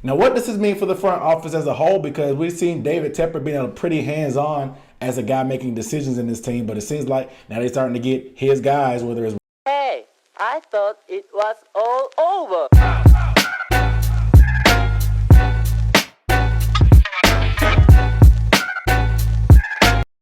Now, what does this mean for the front office as a whole? Because we've seen David Tepper being a pretty hands-on as a guy making decisions in this team, but it seems like now they're starting to get his guys, whether it's Hey, I thought it was all over.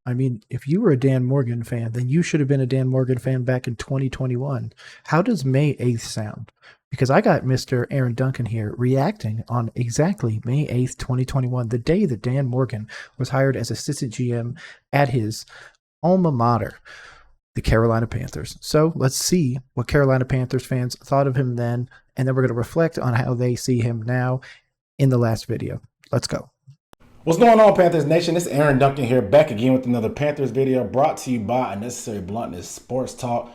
I mean, if you were a Dan Morgan fan, then you should have been a Dan Morgan fan back in 2021. How does May 8th sound? Because I got Mr. Aaron Duncan here reacting on exactly May 8th, 2021, the day that Dan Morgan was hired as assistant GM at his alma mater, the Carolina Panthers. So let's see what Carolina Panthers fans thought of him then, and then we're going to reflect on how they see him now in the last video. Let's go. What's going on, Panthers Nation? It's Aaron Duncan here, back again with another Panthers video brought to you by Unnecessary Bluntness Sports Talk.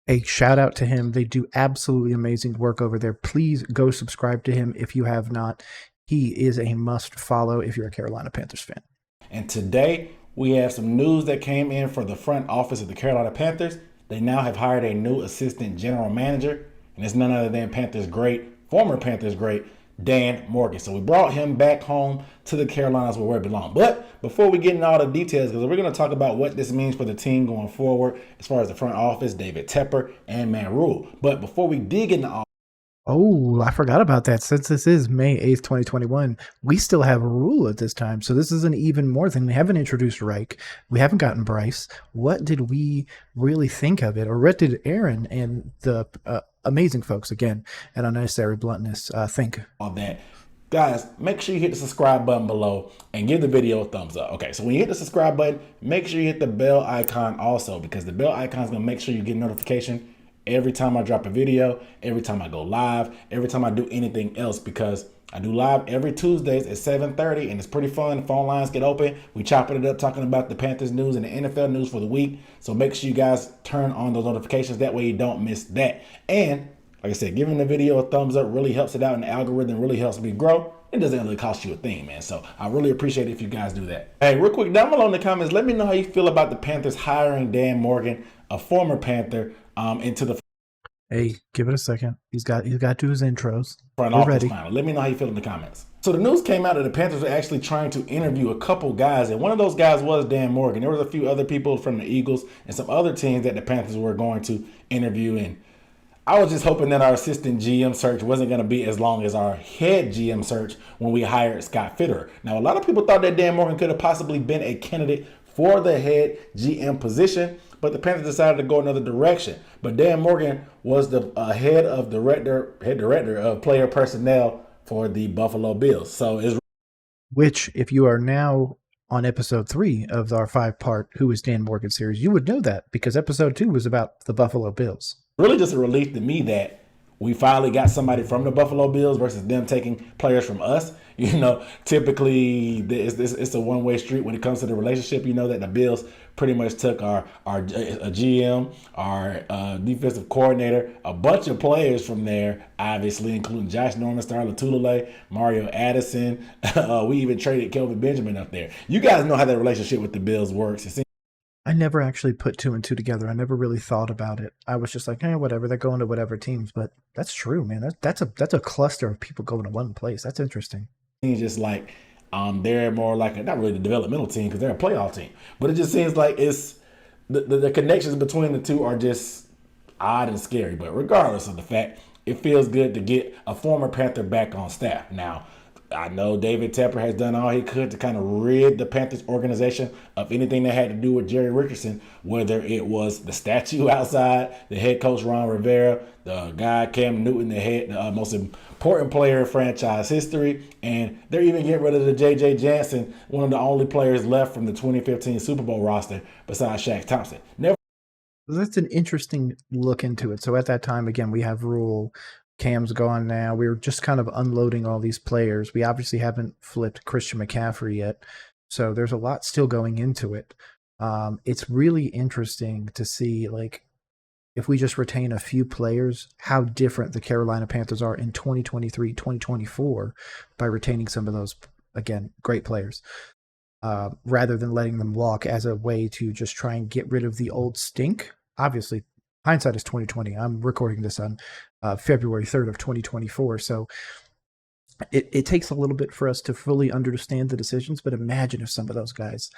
A shout out to him. They do absolutely amazing work over there. Please go subscribe to him if you have not. He is a must follow if you're a Carolina Panthers fan. And today we have some news that came in for the front office of the Carolina Panthers. They now have hired a new assistant general manager, and it's none other than former Panthers great, Dan Morgan. So we brought him back home to the Carolinas where it belongs. But before we get into all the details, because we're going to talk about what this means for the team going forward as far as the front office, David Tepper, and Matt Rule. But before we dig into all, oh, I forgot about that. Since this is May 8th, 2021, we still have a Rule at this time. So this is an even more thing. We haven't introduced Reich. We haven't gotten Bryce. What did we really think of it? Or what did Aaron and the amazing folks, again, at Unnecessary Bluntness think? all that, guys, make sure you hit the subscribe button below and give the video a thumbs up. Okay, so when you hit the subscribe button, make sure you hit the bell icon also, because the bell icon is going to make sure you get notification every time I drop a video, every time I go live, every time I do anything else, because I do live every Tuesdays at 7:30, and it's pretty fun. Phone lines get open. We chopping it up, talking about the Panthers news and the NFL news for the week. So make sure you guys turn on those notifications. That way you don't miss that. And like I said, giving the video a thumbs up really helps it out, and the algorithm really helps me grow. It doesn't really cost you a thing, man. So I really appreciate it if you guys do that. Hey, real quick, down below in the comments, let me know how you feel about the Panthers hiring Dan Morgan, a former Panther, into the Hey, give it a second. He's got to do his intros. front We're office ready. final. Let me know how you feel in the comments. So the news came out that the Panthers were actually trying to interview a couple guys, and one of those guys was Dan Morgan. There was a few other people from the Eagles and some other teams that the Panthers were going to interview, and I was just hoping that our assistant GM search wasn't going to be as long as our head GM search when we hired Scott Fitterer. Now, a lot of people thought that Dan Morgan could have possibly been a candidate for the head GM position, but the Panthers decided to go another direction. But Dan Morgan was the head director of player personnel for the Buffalo Bills. So it's Which, if you are now on episode 3 of our 5-part Who is Dan Morgan series, you would know that, because episode 2 was about the Buffalo Bills. really just a relief to me that we finally got somebody from the Buffalo Bills versus them taking players from us. You know, typically it's a one-way street when it comes to the relationship. You know that the Bills pretty much took our GM, our defensive coordinator, a bunch of players from there, obviously, including Josh Norman, Star Latulele, Mario Addison. We even traded Kelvin Benjamin up there. You guys know how that relationship with the Bills works. I never actually put 2 and 2 together. I never really thought about it. I was just like, whatever. They're going to whatever teams. But that's true, man. That's a cluster of people going to one place. That's interesting. Seems just like they're more like not really the developmental team because they're a playoff team, but it just seems like it's the connections between the two are just odd and scary. But regardless of the fact, it feels good to get a former Panther back on staff. Now, I know David Tepper has done all he could to kind of rid the Panthers organization of anything that had to do with Jerry Richardson, whether it was the statue outside, the head coach Ron Rivera, the guy Cam Newton, the most important player in franchise history, and they're even getting rid of the J.J. Jansen, one of the only players left from the 2015 Super Bowl roster besides Shaq Thompson. That's an interesting look into it. So at that time, again, we have Rule. Cam's gone now. We're just kind of unloading all these players. We obviously haven't flipped Christian McCaffrey yet. So there's a lot still going into it. It's really interesting to see, like, if we just retain a few players, how different the Carolina Panthers are in 2023, 2024 by retaining some of those, again, great players, rather than letting them walk as a way to just try and get rid of the old stink. Obviously, hindsight is 2020. I'm recording this on February 3rd of 2024. So it takes a little bit for us to fully understand the decisions, but imagine if some of those guys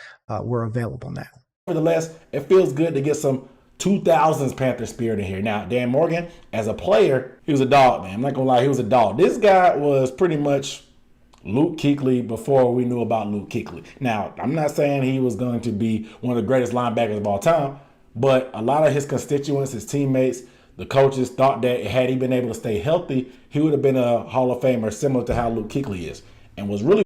were available now. Nevertheless, it feels good to get some 2000s Panther spirit in here. Now, Dan Morgan, as a player, he was a dog, man. I'm not going to lie, he was a dog. This guy was pretty much Luke Kuechly before we knew about Luke Kuechly. Now, I'm not saying he was going to be one of the greatest linebackers of all time, but a lot of his constituents, his teammates, the coaches thought that had he been able to stay healthy, he would have been a Hall of Famer similar to how Luke Kuechly is, and was really.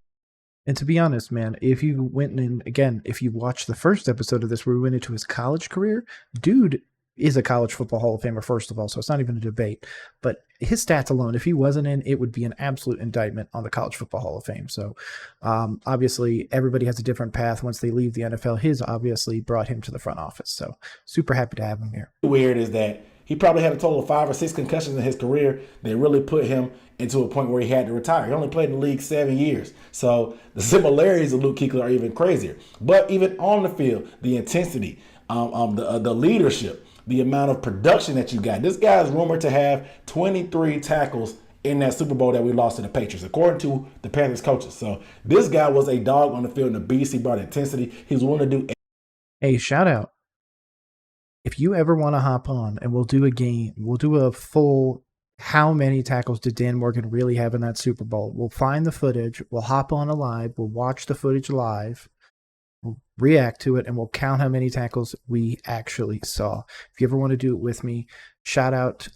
And to be honest, man, if you went in, again, if you watched the first episode of this where we went into his college career, dude is a college football Hall of Famer, first of all, so it's not even a debate. But his stats alone, if he wasn't in, it would be an absolute indictment on the College Football Hall of Fame. So obviously, everybody has a different path once they leave the NFL. His obviously brought him to the front office. So super happy to have him here. Weird is that he probably had a total of 5 or 6 concussions in his career that really put him into a point where he had to retire. He only played in the league 7 years. So the similarities of Luke Kuechly are even crazier. But even on the field, the intensity, the leadership, the amount of production that you got. This guy is rumored to have 23 tackles in that Super Bowl that we lost to the Patriots, according to the Panthers coaches. So this guy was a dog on the field and a beast. He brought intensity. He was willing to do. Hey, shout out. If you ever want to hop on and we'll do a game, we'll do a full how many tackles did Dan Morgan really have in that Super Bowl? We'll find the footage. We'll hop on live. We'll watch the footage live. We'll react to it, and we'll count how many tackles we actually saw. If you ever want to do it with me, shout out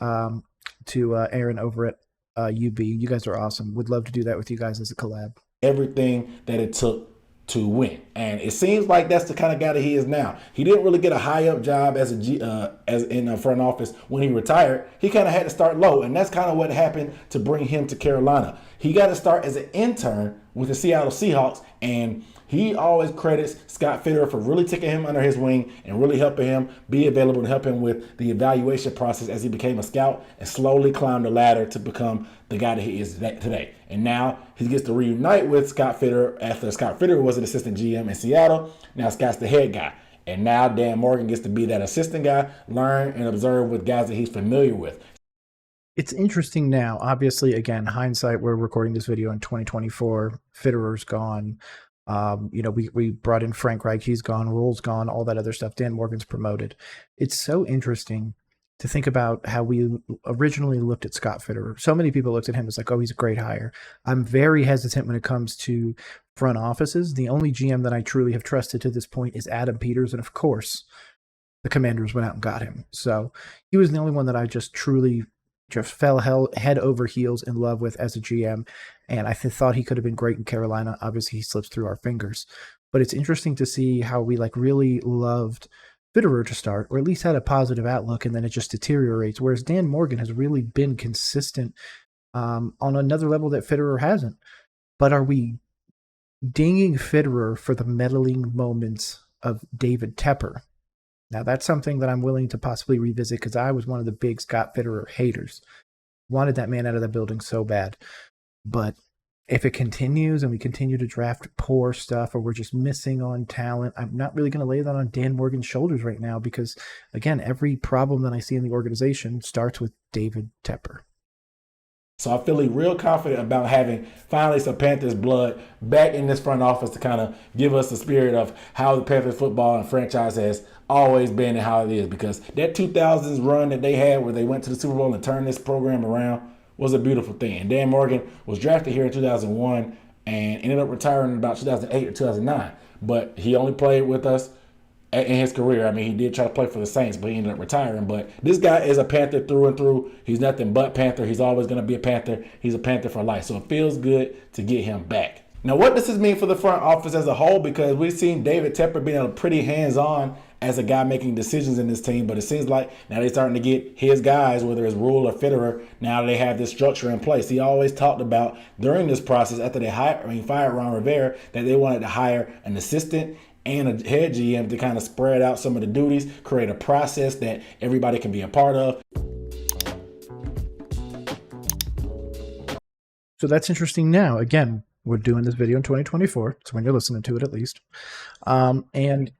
to Aaron over at UB. You guys are awesome. Would love to do that with you guys as a collab. Everything that it took to win, and it seems like that's the kind of guy that he is now. He didn't really get a high up job as in the front office when he retired. He kind of had to start low, and that's kind of what happened to bring him to Carolina. He got to start as an intern with the Seattle Seahawks, and he always credits Scott Fitterer for really taking him under his wing and really helping him be available to help him with the evaluation process as he became a scout and slowly climbed the ladder to become the guy that he is today. And now he gets to reunite with Scott Fitterer after Scott Fitterer was an assistant GM in Seattle. Now Scott's the head guy. And now Dan Morgan gets to be that assistant guy, learn and observe with guys that he's familiar with. It's interesting now. Obviously, again, hindsight, we're recording this video in 2024. Fitterer's gone. We brought in Frank Reich. He's gone. Rule's gone. All that other stuff. Dan Morgan's promoted. It's so interesting to think about how we originally looked at Scott Fitterer. So many people looked at him as like, oh, he's a great hire. I'm very hesitant when it comes to front offices. The only GM that I truly have trusted to this point is Adam Peters. And of course, the Commanders went out and got him. So he was the only one that I just truly just fell head over heels in love with as a GM. And I thought he could have been great in Carolina. Obviously, he slips through our fingers. But it's interesting to see how we really loved Fitterer to start, or at least had a positive outlook, and then it just deteriorates. Whereas Dan Morgan has really been consistent on another level that Fitterer hasn't. But are we dinging Fitterer for the meddling moments of David Tepper? Now, that's something that I'm willing to possibly revisit because I was one of the big Scott Fitterer haters. Wanted that man out of the building so bad. But if it continues and we continue to draft poor stuff, or we're just missing on talent, I'm not really going to lay that on Dan Morgan's shoulders right now because, again, every problem that I see in the organization starts with David Tepper. So I'm feeling real confident about having finally some Panthers blood back in this front office to kind of give us the spirit of how the Panthers football and franchise has always been and how it is. Because that 2000s run that they had where they went to the Super Bowl and turned this program around was a beautiful thing. And Dan Morgan was drafted here in 2001 and ended up retiring in about 2008 or 2009. But he only played with us in his career. I mean, he did try to play for the Saints, but he ended up retiring. But this guy is a Panther through and through. He's nothing but Panther. He's always going to be a Panther. He's a Panther for life. So it feels good to get him back. Now, what does this mean for the front office as a whole? Because we've seen David Tepper being pretty hands-on as a guy making decisions in this team, but it seems like now they're starting to get his guys, whether it's Rule or Fitterer, now they have this structure in place. He always talked about during this process after they fired Ron Rivera that they wanted to hire an assistant and a head GM to kind of spread out some of the duties, create a process that everybody can be a part of. So that's interesting now. Again, we're doing this video in 2024. So when you're listening to it, at least. And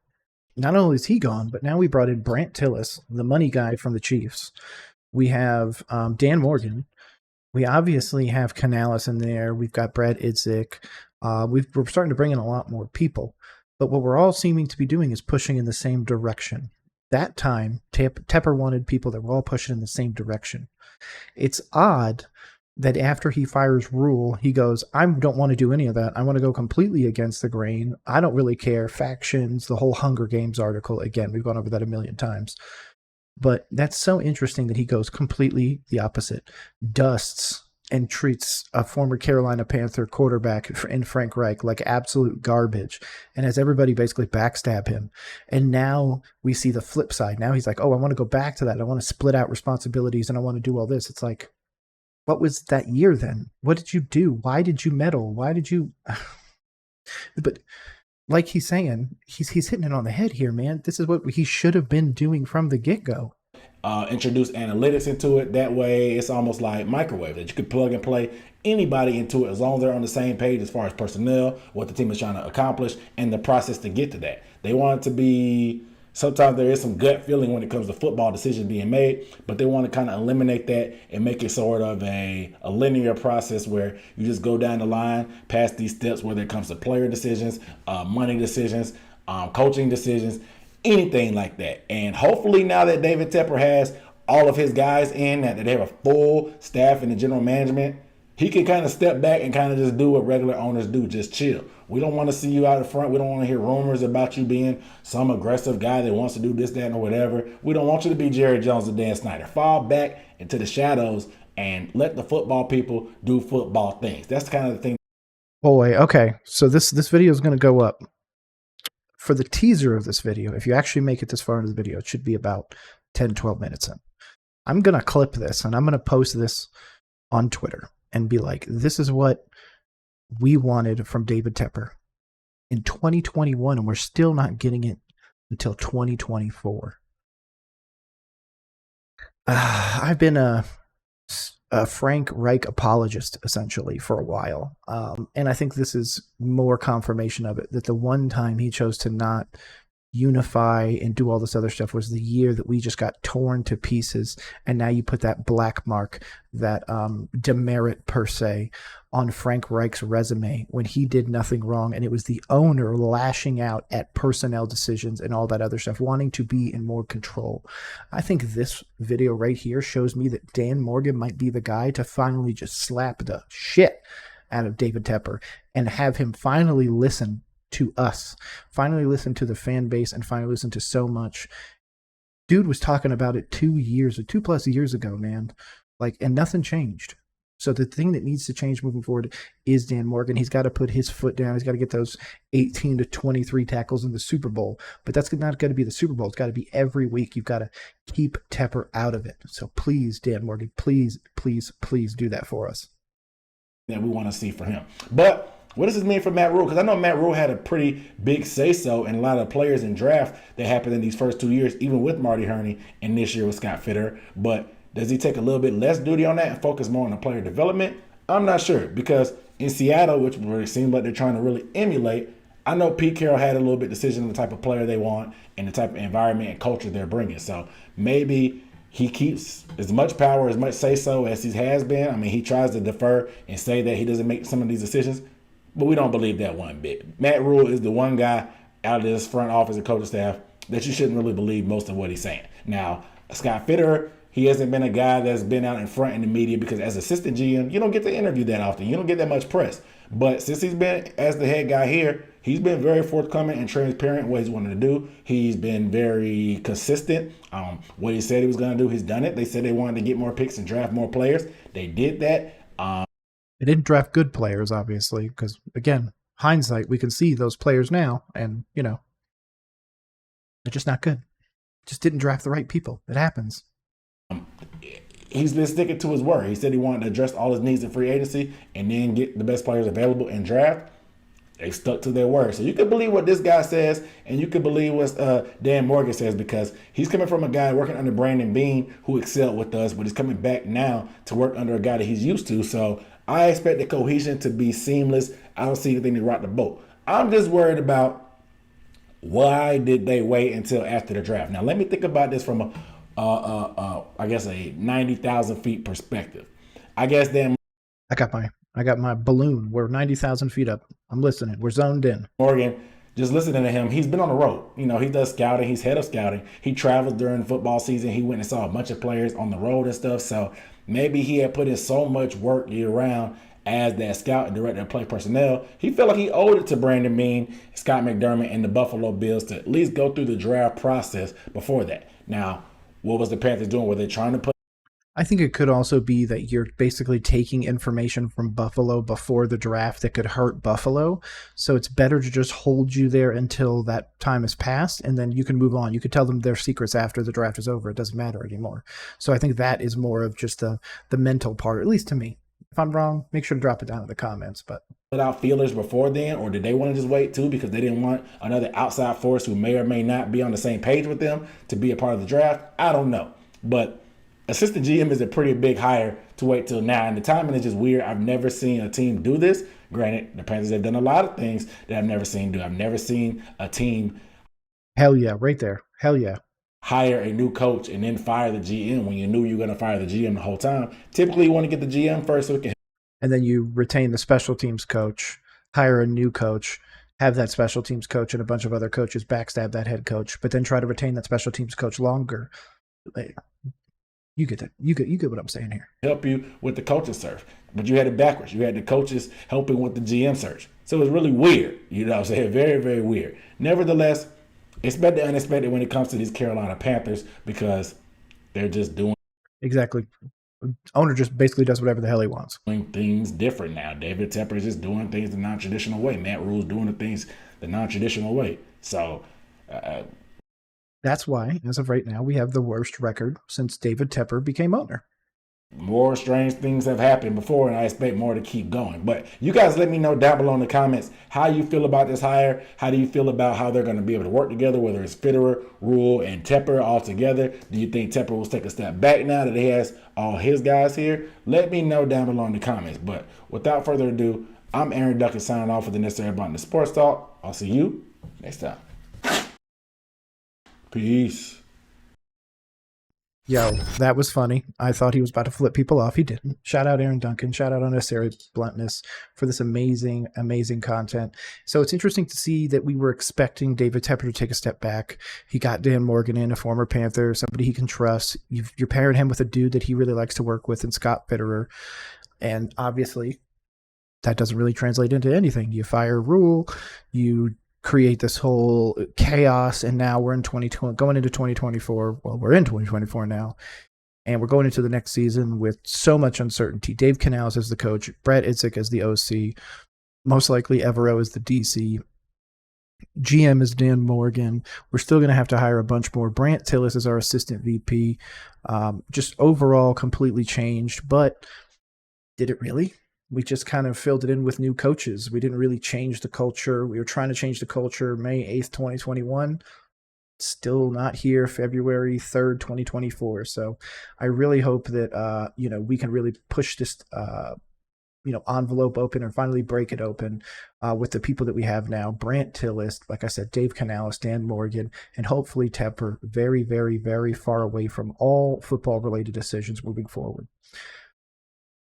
not only is he gone, but now we brought in Brant Tillis, the money guy from the Chiefs. We have Dan Morgan, We obviously have McCandless in there. We've got Brad Idzik. We're starting to bring in a lot more people. But what we're all seeming to be doing is pushing in the same direction. That time, Tepper wanted people that were all pushing in the same direction. It's odd that after he fires Rule, he goes, I don't want to do any of that. I want to go completely against the grain. I don't really care. Factions, the whole Hunger Games article. Again, we've gone over that a million times. But that's so interesting that he goes completely the opposite, dusts and treats a former Carolina Panther quarterback in Frank Reich like absolute garbage and has everybody basically backstab him. And now we see the flip side. Now he's like, oh, I want to go back to that. I want to split out responsibilities and I want to do all this. It's like, what was that year then? What did you do? Why did you meddle? Why did you... But like he's saying, he's hitting it on the head here, man. This is what he should have been doing from the get-go. Introduce analytics into it. That way, it's almost like microwave that you could plug and play anybody into it as long as they're on the same page as far as personnel, what the team is trying to accomplish, and the process to get to that. They want it to be... Sometimes there is some gut feeling when it comes to football decisions being made, but they want to kind of eliminate that and make it sort of a linear process where you just go down the line past these steps, whether it comes to player decisions, money decisions, coaching decisions, anything like that. And hopefully now that David Tepper has all of his guys in, that they have a full staff in the general management, he can kind of step back and kind of just do what regular owners do, just chill. We don't want to see you out in front. We don't want to hear rumors about you being some aggressive guy that wants to do this, that, or whatever. We don't want you to be Jerry Jones or Dan Snyder. Fall back into the shadows and let the football people do football things. That's kind of the thing. Boy, okay. So this video is going to go up. For the teaser of this video, if you actually make it this far into the video, it should be about 10, 12 minutes in. I'm going to clip this and I'm going to post this on Twitter and be like, this is what we wanted from David Tepper in 2021, and we're still not getting it until 2024. I've been a Frank Reich apologist, essentially, for a while. And I think this is more confirmation of it, that the one time he chose to not unify and do all this other stuff was the year that we just got torn to pieces. And now you put that black mark, that demerit per se, on Frank Reich's resume when he did nothing wrong. And it was the owner lashing out at personnel decisions and all that other stuff, wanting to be in more control. I think this video right here shows me that Dan Morgan might be the guy to finally just slap the shit out of David Tepper and have him finally listen to us, finally listen to the fan base, and finally listen to so much. Dude was talking about it 2+ years ago, man. Like, and nothing changed. So the thing that needs to change moving forward is Dan Morgan. He's got to put his foot down. He's got to get those 18 to 23 tackles in the Super Bowl. But that's not going to be the Super Bowl. It's got to be every week. You've got to keep Tepper out of it. So please, Dan Morgan, please, please, please do that for us. That we want to see for him. But what does this mean for Matt Rule? Because I know Matt Rule had a pretty big say-so in a lot of players in draft that happened in these first 2 years, even with Marty Herney and this year with Scott Fitterer. But does he take a little bit less duty on that and focus more on the player development? I'm not sure, because in Seattle, which really seems like they're trying to really emulate, I know Pete Carroll had a little bit decision on the type of player they want and the type of environment and culture they're bringing. So maybe he keeps as much power, as much say-so as he has been. I mean, he tries to defer and say that he doesn't make some of these decisions, but we don't believe that one bit. Matt Rule is the one guy out of this front office and coaching staff that you shouldn't really believe most of what he's saying. Now, Scott Fitterer, he hasn't been a guy that's been out in front in the media because as assistant GM, you don't get to interview that often. You don't get that much press. But since he's been as the head guy here, he's been very forthcoming and transparent in what he's wanted to do. He's been very consistent. What he said he was going to do, he's done it. They said they wanted to get more picks and draft more players. They did that. They didn't draft good players, obviously, because, again, hindsight, we can see those players now, and, you know, they're just not good. Just didn't draft the right people. It happens. He's been sticking to his word. He said he wanted to address all his needs in free agency and then get the best players available in draft. They stuck to their word. So you can believe what this guy says, and you can believe what Dan Morgan says, because he's coming from a guy working under Brandon Beane who excelled with us, but he's coming back now to work under a guy that he's used to. So I expect the cohesion to be seamless. I don't see anything to rock the boat. I'm just worried about why did they wait until after the draft. Now, let me think about this from I guess a 90,000 feet perspective. I guess then I got my balloon. We're 90,000 feet up. I'm listening. We're zoned in. Morgan, just listening to him, he's been on the road. You know, he does scouting. He's head of scouting. He travels during football season. He went and saw a bunch of players on the road and stuff. So maybe he had put in so much work year round as that scout and director of play personnel. He felt like he owed it to Brandon Beane, Scott McDermott, and the Buffalo Bills to at least go through the draft process before that. Now, what was the Panthers doing? Were they trying to put I think it could also be that you're basically taking information from Buffalo before the draft that could hurt Buffalo. So it's better to just hold you there until that time has passed, and then you can move on. You could tell them their secrets after the draft is over. It doesn't matter anymore. So I think that is more of just the mental part, at least to me. If I'm wrong, make sure to drop it down in the comments. But put out feelers before then, or did they want to just wait too because they didn't want another outside force who may or may not be on the same page with them to be a part of the draft? I don't know. But assistant GM is a pretty big hire to wait till now, and the timing is just weird. I've never seen a team do this. Granted, the Panthers have done a lot of things that I've never seen do. I've never seen a team hell yeah, right there. Hell yeah. Hire a new coach and then fire the GM when you knew you were going to fire the GM the whole time. Typically, you want to get the GM first so it can. And then you retain the special teams coach, hire a new coach, have that special teams coach and a bunch of other coaches backstab that head coach, but then try to retain that special teams coach longer. You get that. You get what I'm saying here. Help you with the coaching search, but you had it backwards. You had the coaches helping with the GM search. So it was really weird. You know what I'm saying? Very, very weird. Nevertheless, expect the unexpected when it comes to these Carolina Panthers because they're just doing exactly. Owner just basically does whatever the hell he wants. Doing things different now. David Tepper is just doing things the non-traditional way. Matt Rule's doing the things the non-traditional way. So that's why, as of right now, we have the worst record since David Tepper became owner. More strange things have happened before, and I expect more to keep going. But you guys let me know down below in the comments how you feel about this hire. How do you feel about how they're going to be able to work together, whether it's Fitterer, Rule, and Tepper all together? Do you think Tepper will take a step back now that he has all his guys here? Let me know down below in the comments. But without further ado, I'm Aaron Duncan signing off with the necessary button to Sports Talk. I'll see you next time. Peace. Yo, that was funny. I thought he was about to flip people off. He didn't. Shout out Aaron Duncan. Shout out Unnecessary Bluntness for this amazing, amazing content. So it's interesting to see that we were expecting David Tepper to take a step back. He got Dan Morgan in, a former Panther, somebody he can trust. You're pairing him with a dude that he really likes to work with in Scott Fitterer. And obviously, that doesn't really translate into anything. You fire Rule, you create this whole chaos, and now we're in 2020, going into 2024. Well, we're in 2024 now, and we're going into the next season with so much uncertainty. Dave Canales as the coach, Brad Itzik as the OC, most likely Evero as the DC. GM is Dan Morgan. We're still going to have to hire a bunch more. Brant Tillis is our assistant VP. Just overall completely changed, but did it really? We just kind of filled it in with new coaches. We didn't really change the culture. We were trying to change the culture May 8th, 2021. Still not here, February 3rd, 2024. So I really hope that, we can really push this, envelope open and finally break it open with the people that we have now. Brant Tillis, like I said, Dave Canales, Dan Morgan, and hopefully Tepper, very, very, very far away from all football-related decisions moving forward.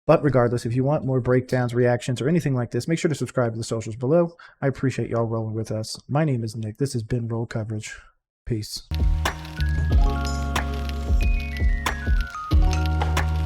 But regardless, if you want more breakdowns, reactions, or anything like this, make sure to subscribe to the socials below. I appreciate y'all rolling with us. My name is Nick. This has been Roll Coverage. Peace.